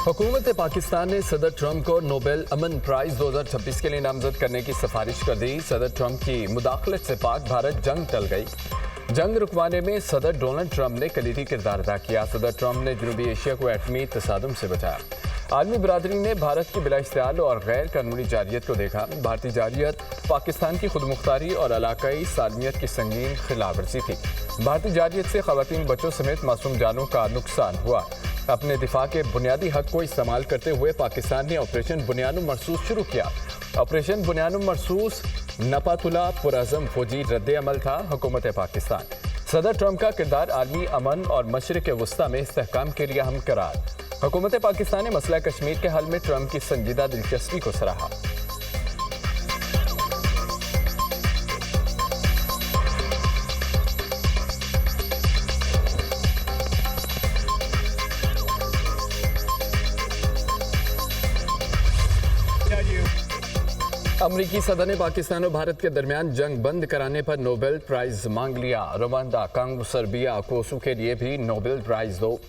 हुकूमत पाकिस्तान ने सदर ट्रंप को नोबेल अमन प्राइज 2026 के लिए नामजद करने की सिफारिश कर दी। सदर ट्रंप की मुदाखलत से पाक भारत जंग टल गई। जंग रुकवाने में सदर डोनाल्ड ट्रंप ने कलीदी किरदार अदा किया। सदर ट्रंप ने जनूबी एशिया को एटमी तसादुम से बचाया। आलमी बरादरी ने भारत की बिलाइख्तियार और गैर कानूनी जारियत को देखा। भारतीय जारियत पाकिस्तान की खुद मुख्तारी और इलाकाई सालमियत की संगीन खिलाफ वर्जी थी। भारतीय जारियत से खवातीन, बच्चों समेत मासूम जानों का नुकसान हुआ। अपने दिफा के बुनियादी हक को इस्तेमाल करते हुए पाकिस्तान ने ऑपरेशन बुनियानुम मरसूस शुरू किया। ऑपरेशन बुनियानुम मरसूस नपातुला पुरअज़म फौजी रद्द अमल था। हुकूमत पाकिस्तान सदर ट्रंप का किरदार आलमी अमन और मशरिक़ वस्ता में इस्तेहकाम के लिए हम करार। हुकूमत पाकिस्तान ने मसला कश्मीर के हल में ट्रंप की संजीदा दिलचस्पी को सराहा। अमरीकी सदर ने पाकिस्तान और भारत के दरमियान जंग बंद कराने पर नोबेल प्राइज मांग लिया। रवांडा, कांगो, सर्बिया, कोसो के लिए भी नोबेल प्राइज दो।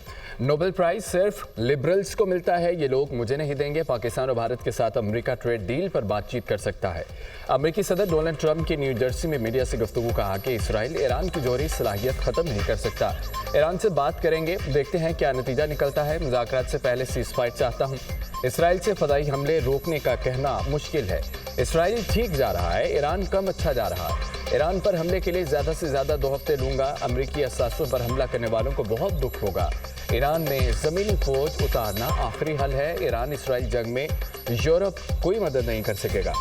नोबेल प्राइज सिर्फ लिबरल्स को मिलता है, ये लोग मुझे नहीं देंगे। पाकिस्तान और भारत के साथ अमेरिका ट्रेड डील पर बातचीत कर सकता है। अमेरिकी सदर डोनाल्ड ट्रंप की न्यू जर्सी में मीडिया से गुफ्तगू कहा कि इसराइल ईरान की जौहरी सलाहियत खत्म नहीं कर सकता। ईरान से बात करेंगे, देखते हैं क्या नतीजा निकलता है। मुज़ाकरात से पहले सीज़फायर चाहता हूँ। इसराइल से फदाई हमले रोकने का कहना मुश्किल है। इसराइल ठीक जा रहा है, ईरान कम अच्छा जा रहा है। ईरान पर हमले के लिए ज़्यादा से ज़्यादा 2 हफ्ते लूंगा। अमरीकी असासों पर हमला करने वालों को बहुत दुख होगा। ईरान में ज़मीनी फौज उतारना आखिरी हल है। ईरान इसराइल जंग में यूरोप कोई मदद नहीं कर सकेगा।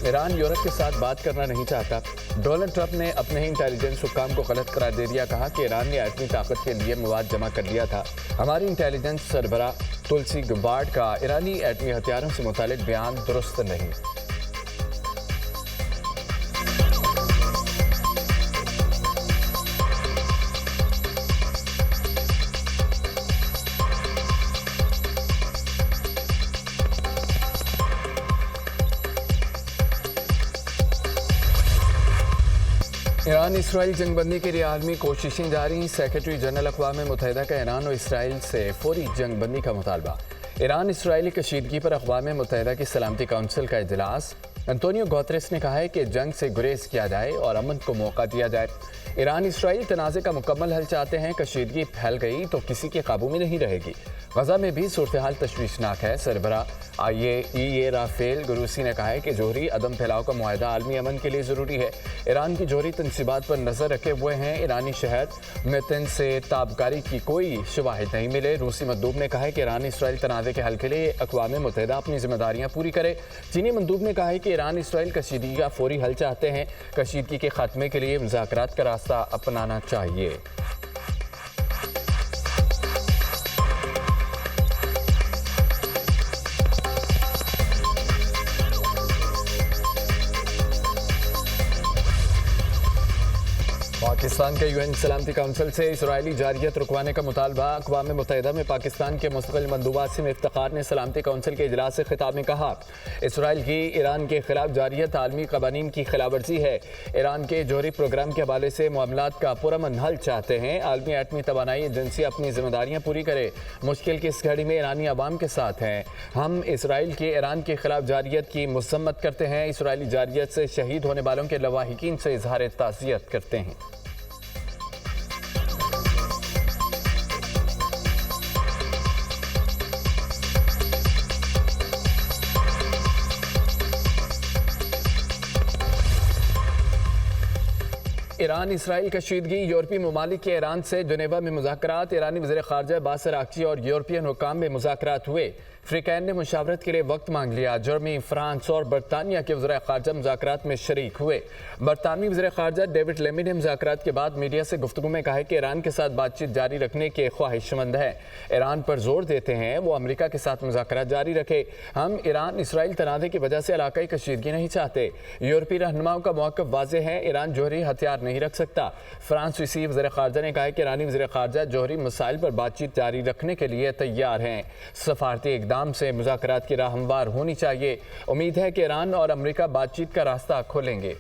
ईरान यूरोप के साथ बात करना नहीं चाहता। डोनाल्ड ट्रंप ने अपने ही इंटेलिजेंस हुक्काम को गलत करार दे दिया। कहा कि ईरान ने एटमी ताकत के लिए मवाद जमा कर दिया था। हमारी इंटेलिजेंस सरबरा तुलसी गबार्ड का ईरानी एटमी हथियारों से मुतालिक बयान दुरुस्त नहीं। ईरान इसराइल जंगबंदी के लिए आलमी कोशिशें जारी। सेक्रेटरी जनरल अक़वाम मुत्तहिदा का ईरान और इसराइल से फौरी जंगबंदी का मुतालबा। ईरान इसराइली कशीदगी पर अक़वाम मुत्तहिदा की सलामती काउंसिल का इजलास। एंटोनियो गुतेरेस ने कहा है कि जंग से गुरेज किया जाए और अमन को मौका दिया जाए। ईरान इसराइल तनाज़े का मुकम्मल हल चाहते हैं। कशीदगी फैल गई तो किसी के काबू में नहीं रहेगी। गजा में भी सूरत हाल तशवीशनाक है। सरबरा IAEA राफेल ग्रोसी ने कहा है कि जोहरी अदम फैलाव का मुआहदा आलमी अमन के लिए ज़रूरी है। ईरान की जोहरी तनसीबात पर नज़र रखे हुए हैं। ईरानी शहर मेतन से ताबकारी की कोई शवाहिद नहीं मिले। रूसी मंदूब ने कहा है कि ईरान इसराइल तनाज़े के हल के लिए अक़वाम मुत्तहिदा अपनी जिम्मेदारियाँ पूरी करे। चीनी मंदूब ने कहा है कि ईरान इसराइल कशीदगी का फौरी हल चाहते हैं। कशीदगी के खात्मे के लिए मुज़ाकरात का रास्ता अपनाना चाहिए। पाकिस्तान के UN सलामती काउंसिल से इसराइली जारियत रुकवाने का मुतालबा। अक़वाम मुत्तहिदा में पाकिस्तान के मुस्तक़िल मंदूबा सिम इफ्तिखार ने सलामती काउंसिल के इजलास से खिताब में कहा, इसराइल की ईरान के खिलाफ जारियत आलमी क़वानीन की खिलाफ वर्जी है। ईरान के जौहरी प्रोग्राम के हवाले से मामलात का पुरअमन हल चाहते हैं। आलमी एटमी तवानाई एजेंसी अपनी जिम्मेदारियाँ पूरी करे। मुश्किल की इस घड़ी में ईरानी अवाम के साथ हैं। हम इसराइल के ईरान के खिलाफ जारियत की मज़म्मत करते हैं। इसराइली जारियत से शहीद होने वालों के लवाहिकीन से इजहार ताज़ियत करते हैं। ईरान इसराइल कशीदगी। यूरोपीय ममालिक के ईरान से जनेवा में मुज़ाकरात। ईरानी वज़ीर ख़ारजा अब्बास अराग़ची और यूरोपियन हुक्काम में मुज़ाकरात हुए। अफ्रीकैन ने मुशावरत के लिए वक्त मांग लिया। जर्मनी, फ्रांस और बरतानिया के वज़ीर ख़ारजा मुज़ाकरात में शरीक हुए। बरतानवी वज़ीर ख़ारजा डेविड लेमी ने मुज़ाकरात के बाद मीडिया से गुफ्तगू में कहा कि ईरान के साथ बातचीत जारी रखने के ख्वाहिशमंद है। ईरान पर जोर देते हैं वो अमेरिका के साथ मुज़ाकरात जारी रखे। हम ईरान इसराइल तनाज़े की वजह से इलाकाई कशीदगी नहीं चाहते। यूरोपीय रहनुमाओं का मौक़िफ़ वाज़ेह है, ईरान जौहरी हथियार नहीं रख सकता। फ्रांसीसी वज़ीर ख़ारजा ने कहा है कि ईरानी वज़ीर ख़ारजा जौहरी मसाइल पर बातचीत जारी रखने के लिए तैयार हैं। सफारती इक़दाम से मुज़ाकरात की राह हमवार होनी चाहिए। उम्मीद है कि ईरान और अमेरिका बातचीत का रास्ता खोलेंगे।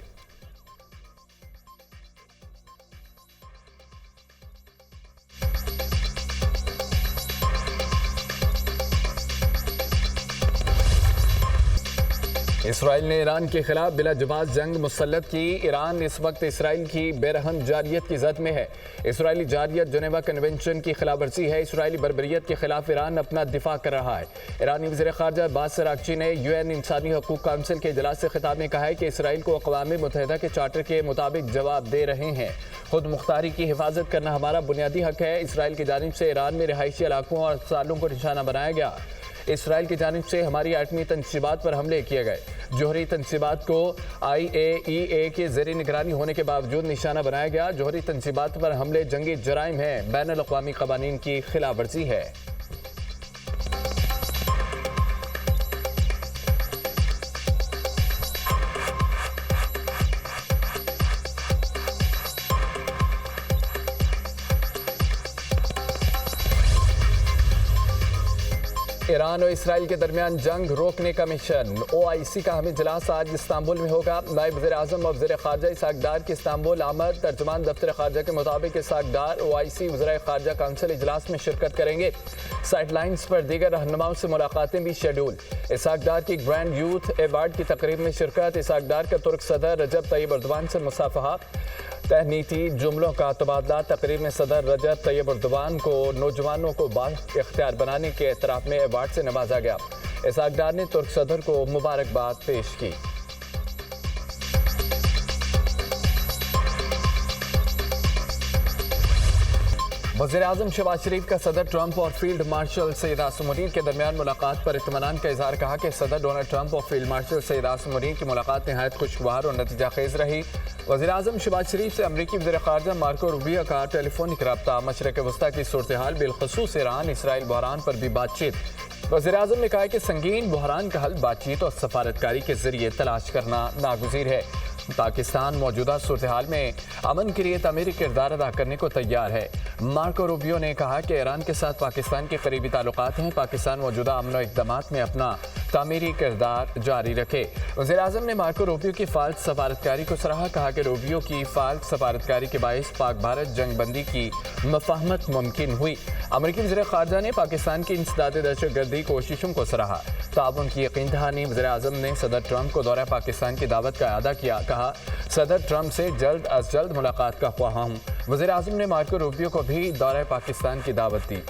इसराइल ने ईरान के खिलाफ बिलाजवाब जंग मुसल्लत की। ईरान इस वक्त इसराइल की बेरहम जारियत की जद में है। इसराइली जारियत जेनेवा कन्वेंशन की खिलाफवर्जी है। इसराइली बर्बरियत के खिलाफ ईरान अपना दिफा कर रहा है। ईरानी वज़ीर ख़ारजा अब्बास अराग़ची ने UN इंसानी हकूक़ काउंसिल के इजलास से खिताब में कहा है कि इसराइल को अक़वाम मुत्तहिदा के चार्टर के मुताबिक जवाब दे रहे हैं। खुद मुख्तारी की हिफाजत करना हमारा बुनियादी हक है। इसराइल की जानिब से ईरान में रिहायशी इलाकों और अस्पतालों को निशाना बनाया गया। इसराइल की जानिब से हमारी एटमी तनसीबात पर हमले किए गए। जोहरी तनसीबात को IAEA के ज़ेरी निगरानी होने के बावजूद निशाना बनाया गया। जोहरी तनसीबात पर हमले जंगी जराइम हैं, बैनुल अक़वामी क़वानीन की खिलाफ वर्जी है। ईरान और इसराइल के दरमियान जंग रोकने का मिशन। OIC का हमें इजलास आज इस्तांबुल में होगा। नायब वज़ीर आज़म और वज़ीर ख़ारजा इसहाक़ डार की इस्तांबुल आमद। तर्जुमान दफ्तर ख़ारजा के मुताबिक इसहाक़ डार OIC वज़ीर ख़ारजा काउंसिल इजलास में शिरकत करेंगे। साइडलाइंस पर दीगर रहनुमाओं से मुलाकातें भी शेड्यूल। इसहाक़ डार की ग्रैंड यूथ अवार्ड की तकरीब में शिरकत। इसहाक़ डार का तुर्क सदर रजब तैयब एर्दोग़ान से मुसाफहा। तहनीती जुमलों का तबादला। तकरीब में सदर रजब तैयब एर्दोग़ान को नौजवानों को बाइख्तियार बनाने के एतराफ़ में अवार्ड से नवाजा गया। इसहाक़ डार ने तुर्क सदर को मुबारकबाद पेश की। वज़ीर-ए-आज़म शहबाज शरीफ का सदर ट्रंप और फील्ड मार्शल सैयद आसिम मुनीर के दरमियान मुलाकात पर इत्मीनान का इजहार। कहा कि सदर डोनाल्ड ट्रंप और फील्ड मार्शल सैयद आसिम मुनीर की मुलाकात नहायत खुशगवार और नतीजा खेज रही। वज़ीर-ए-आज़म शहबाज शरीफ से अमरीकी वज़ीर ख़ारजा मार्को रूबियो का टेलीफोनिक रब्ता। मशरक़ वस्ता की सूरत हाल बिलखसूस ईरान इसराइल बहरान पर भी बातचीत। वज़ीर-ए-आज़म ने कहा कि संगीन बहरान का हल बातचीत और सफारतकारी के जरिए तलाश करना नागुज़ीर है। पाकिस्तान मौजूदा सूरत हाल में अमन के लिए तामीरी किरदार अदा करने को तैयार है। मार्को रूबियो ने कहा कि ईरान के साथ पाकिस्तान के करीबी ताल्लुकात हैं। पाकिस्तान मौजूदा अमन इक़दामात में अपना तामीरी किरदार जारी रखे। वज़ीर-ए-आज़म ने मार्को रूबियो की फ़ाल्स सफारतकारी को सराहा। कहा कि रूबियो की फ़ाल्स सफारतकारी के बायस पाक भारत जंग बंदी की मफाहमत मुमकिन हुई। अमरीकी वज़ीर ख़ारजा ने पाकिस्तान की इंसदाद दहशतगर्दी कोशिशों को सराहा। ताउन की यकीन दहानी। वज़ीर-ए-आज़म ने सदर ट्रंप को दौरा पाकिस्तान की दावत का अदा किया। कहा सदर ट्रंप से जल्द अज जल्द मुलाकात का ख्वाह हूँ। वज़ीर-ए-आज़म ने मार्को रूबियो को भी दौरा पाकिस्तान की दावत दी।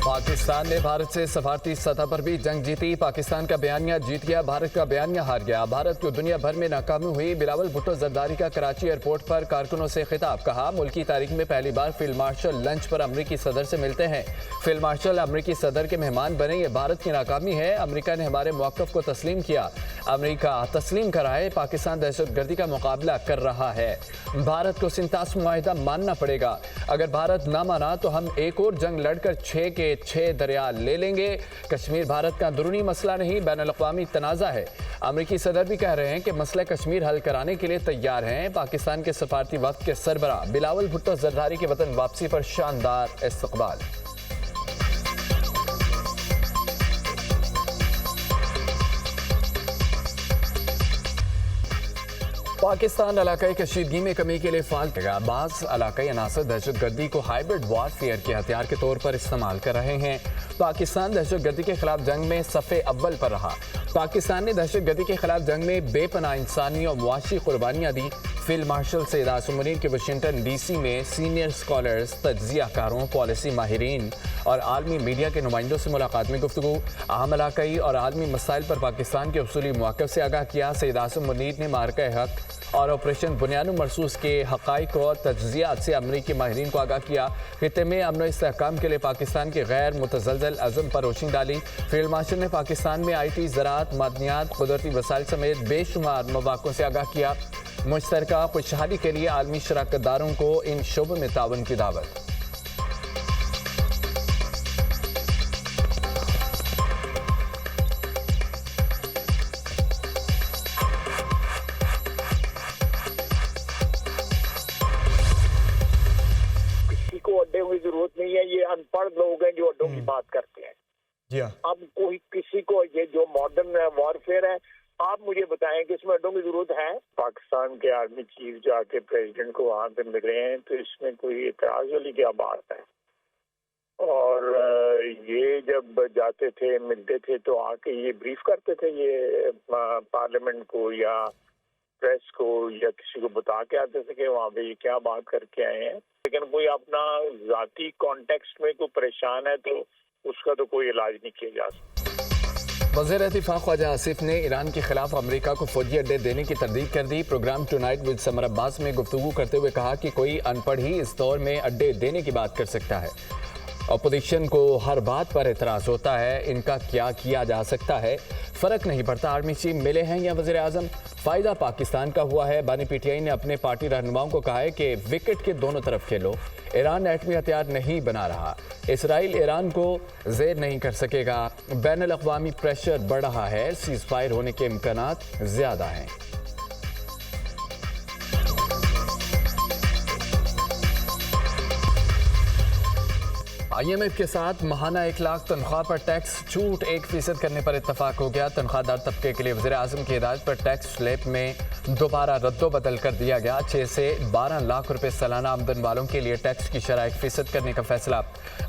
पाकिस्तान ने भारत से सफारती सतह पर भी जंग जीती। पाकिस्तान का बयानिया जीत गया, भारत का बयानिया हार गया। भारत को दुनिया भर में नाकामी हुई। बिलावल भुट्टो जरदारी का कराची एयरपोर्ट पर कारकुनों से खिताब। कहा मुल्की तारीख में पहली बार फील्ड मार्शल लंच पर अमरीकी सदर से मिलते हैं। फील्ड मार्शल अमरीकी सदर के मेहमान बने, ये भारत की नाकामी है। अमरीका ने हमारे मौक़िफ़ को तस्लीम किया। अमरीका तस्लीम कर रहा है, पाकिस्तान दहशतगर्दी का मुकाबला कर रहा है। भारत को सिंतास मुआहिदा मानना पड़ेगा। अगर भारत ना माना तो हम एक और जंग लड़कर 6 के 6 दरिया ले लेंगे। कश्मीर भारत का अंदरूनी मसला नहीं, बैनुल-अक़वामी तनाज़ा है। अमरीकी सदर भी कह रहे हैं कि मसला कश्मीर हल कराने के लिए तैयार हैं। पाकिस्तान के सफारती वक्त के सरबरा बिलावल भुट्टो जरदारी के वतन वापसी पर शानदार इस्तक़बाल। पाकिस्तान इलाकाई कशीदगी में कमी के लिए फाल करेगा। बाज़ इलाकाई अनासर दहशतगर्दी को हाइब्रिड वारफेयर के हथियार के तौर पर इस्तेमाल कर रहे हैं। पाकिस्तान दहशतगर्दी के खिलाफ जंग में सफ़े अव्वल पर रहा। पाकिस्तान ने दहशतगर्दी के खिलाफ जंग में बेपनाह इंसानी और मुआशी कुर्बानियाँ दी। फील्ड मार्शल सैयद आसिम मुनीर के वाशिंगटन DC में सीनियर स्कॉलर्स, तज्ज़ियाकारों, पॉलिसी माहिरीन और आलमी मीडिया के नुमाइंदों से मुलाकात में गुफ्तगू। अहम इलाकाई और आलमी मसाइल पर पाकिस्तान के उसूली मौक़िफ़ से आगाह किया। सैयद आसिम मुनीर ने मार्का हक और ऑपरेशन बुनियाद मरसूस के हक़ाइक़ और तज्ज़ियात से अमरीकी माहिरीन को आगाह किया। खित्ते में अमन इस्तेहकाम के लिए पाकिस्तान के गैर मुतज़लज़ल अज़म पर रोशनी डाली। फील्ड मार्शल ने पाकिस्तान में IT, ज़राअत, मादनियात, कुदरती वसाइल समेत बेशुमार मौक़ों से आगाह किया। मुश्तरका खुशहाली के लिए आलमी शराकतदारों को इन शोबों में ताउन की दावत। किसी को अड्डे की जरूरत नहीं है, ये अनपढ़ लोग हैं जो अड्डों की बात करते हैं। जी हाँ। अब कोई किसी को ये जो मॉडर्न वॉरफेयर है, आप मुझे बताएं कि इसमें अड्डों की जरूरत है? पाकिस्तान के आर्मी चीफ जाके प्रेसिडेंट को वहां पे मिल रहे हैं, तो इसमें कोई एतराज वाली क्या बात है? और ये जब जाते थे मिलते थे तो आके ये ब्रीफ करते थे ये पार्लियामेंट को या प्रेस को या किसी को बता के आते थे कि वहाँ पे ये क्या बात करके आए हैं। लेकिन कोई अपना जाती कॉन्टेक्स्ट में कोई परेशान है तो उसका तो कोई इलाज नहीं किया जा सकता। वज़ीर इत्तेफ़ाक़ ख्वाजा आसिफ ने ईरान के खिलाफ अमेरिका को फौजी अड्डे देने की तरदीद कर दी। Programme tonight with Samar Abbas में गुफ्तगू करते हुए कहा कि कोई अनपढ़ ही इस दौर में अड्डे देने की बात कर सकता है। अपोजिशन को हर बात पर एतराज़ होता है, इनका क्या किया जा सकता है, फ़र्क नहीं पड़ता आर्मी चीफ मिले हैं या वज़ीर आज़म, फ़ायदा पाकिस्तान का हुआ है। बानी पीटीआई ने अपने पार्टी रहनुमाओं को कहा है कि विकेट के दोनों तरफ खेलो। ईरान एटमी हथियार नहीं बना रहा, इसराइल ईरान को ज़ेर नहीं कर सकेगा। बैनुल अक़वामी प्रेशर बढ़ रहा है, सीज़ फायर होने के इम्कानात ज़्यादा हैं। IMF के साथ महाना 1 लाख तनख्वाह पर टैक्स छूट 1% करने पर इत्तफाक हो गया। तनख्वाहदार तबके के लिए वज़ीर आज़म की हिदायत पर टैक्स स्लैब में दोबारा रद्दोबदल कर दिया गया। 6 से 12 लाख रुपए सालाना आमदन वालों के लिए टैक्स की शरह 1% करने का फैसला।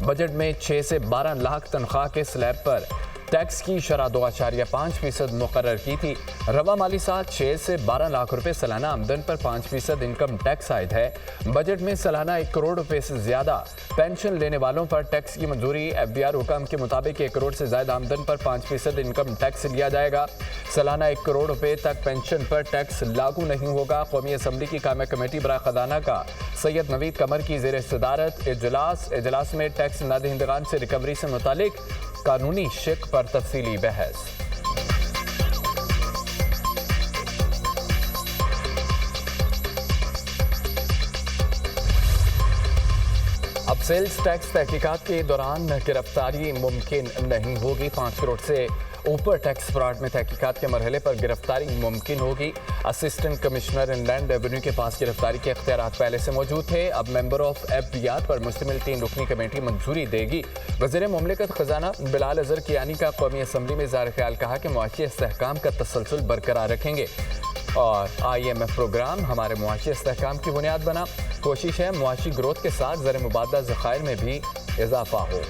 बजट में 6 से 12 लाख तनख्वाह के स्लैब पर टैक्स की शरह 2.5% मुकर्रर की थी। रवा माली साल 6 से 12 लाख रुपए सालाना आमदन पर 5% इनकम टैक्स आयद है। बजट में सालाना 1 करोड़ रुपए से ज्यादा पेंशन लेने वालों पर टैक्स की मंजूरी। FBR हुकाम के मुताबिक 1 करोड़ से ज्यादा आमदन पर 5% इनकम टैक्स लिया जाएगा। सालाना 1 करोड़ रुपए तक पेंशन पर टैक्स लागू नहीं होगा। कौमी असम्बली की कायम कमेटी बराए खजाना का सैयद नवीद कमर की ज़ेर सदारत इजलास में टैक्स नादहिंदगान से रिकवरी से मुतालिक कानूनी शिक पर तफसीली बहस। अब सेल्स टैक्स तहकीकात के दौरान गिरफ्तारी मुमकिन नहीं होगी। 5 करोड़ से ऊपर टैक्स फ्रॉड में तहकीकात के मरहले पर गिरफ्तारी मुमकिन होगी। असिस्टेंट कमिश्नर इनलैंड रेवेन्यू के पास गिरफ्तारी के इख्तियारात पहले से मौजूद थे। अब मेंबर ऑफ FBR पर मुश्तमिल 3 रुकनी कमेटी मंजूरी देगी। वज़ीर मुमलिकत खजाना बिलाल अज़हर कियानी का कौमी असम्बली में ज़ाहिर ख्याल कहा कि मुआशी इस्तेहकाम का तसलसल बरकरार रखेंगे और IMF प्रोग्राम हमारे मुआशी इस्तेहकाम की बुनियाद बना। कोशिश है मुआशी ग्रोथ के साथ ज़र मुबादला ज़खायर में भी इजाफा हो।